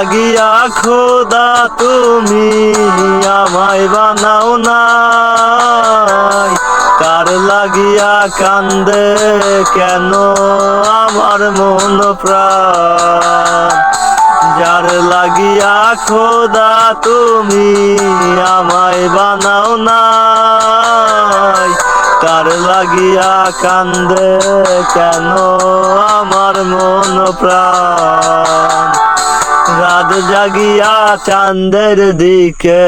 লাগিয়া খোদা তুমি আমায় বানাও নাই, কার লাগিয়া কান্দে কেন আমার মন প্রাণ। যার লাগিয়া খোদা তুমি আমায় বানাও নাই, কার লাগিয়া কান্দে কেন আমার মন প্রাণ। রাত জাগিয়া চাঁদের দিকে